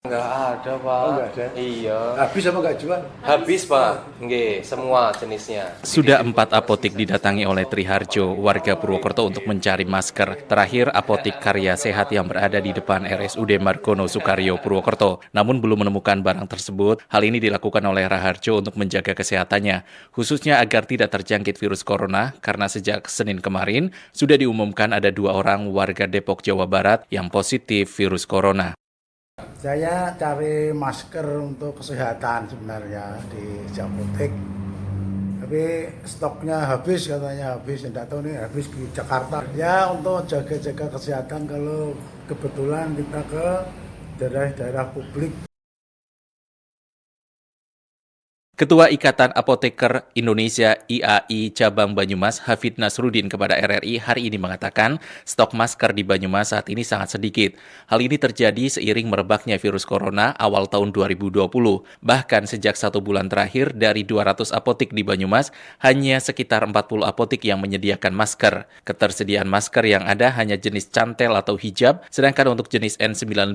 Enggak ada, Pak. Oh, enggak ada? Iya. Habis apa enggak jual? Habis, Pak. Nggih, semua jenisnya. Sudah 4 apotik didatangi oleh Triharjo, warga Purwokerto untuk mencari masker. Terakhir, apotik Karya Sehat yang berada di depan RSUD Margono Soekario, Purwokerto. Namun belum menemukan barang tersebut. Hal ini dilakukan oleh Raharjo untuk menjaga kesehatannya, khususnya agar tidak terjangkit virus corona, karena sejak Senin kemarin sudah diumumkan ada 2 orang warga Depok, Jawa Barat yang positif virus corona. Saya cari masker untuk kesehatan sebenarnya di apotek. Tapi stoknya habis, katanya habis. Tidak tahu nih habis di Jakarta. Ya untuk jaga-jaga kesehatan kalau kebetulan kita ke daerah-daerah publik. Ketua Ikatan Apoteker Indonesia IAI Cabang Banyumas Hafid Nasruddin kepada RRI hari ini mengatakan stok masker di Banyumas saat ini sangat sedikit. Hal ini terjadi seiring merebaknya virus corona awal tahun 2020. Bahkan sejak 1 bulan terakhir dari 200 apotik di Banyumas, hanya sekitar 40 apotik yang menyediakan masker. Ketersediaan masker yang ada hanya jenis cantel atau hijab, sedangkan untuk jenis N95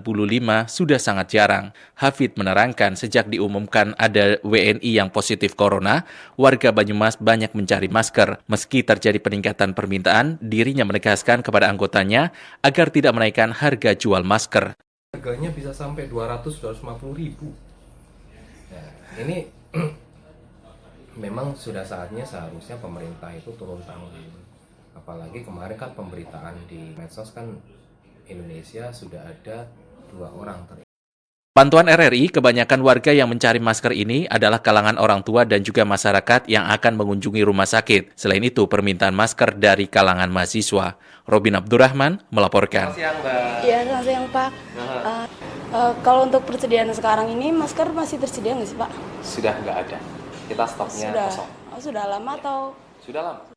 sudah sangat jarang. Hafid menerangkan sejak diumumkan ada WNI yang positif corona, warga Banyumas banyak mencari masker. Meski terjadi peningkatan permintaan, dirinya menegaskan kepada anggotanya agar tidak menaikkan harga jual masker. Harganya bisa sampai 200-250 ribu. Nah, ini memang sudah saatnya seharusnya pemerintah itu turun tangan. Apalagi kemarin kan pemberitaan di medsos kan Indonesia sudah ada 2 orang Pantauan RRI, kebanyakan warga yang mencari masker ini adalah kalangan orang tua dan juga masyarakat yang akan mengunjungi rumah sakit. Selain itu, permintaan masker dari kalangan mahasiswa. Robin Abdurrahman melaporkan. Selamat siang, Mbak. Iya, selamat siang, Pak. Kalau untuk persediaan sekarang ini, masker masih tersedia nggak sih, Pak? Sudah nggak ada. Kita stoknya kosong. Sudah lama atau? Sudah lama.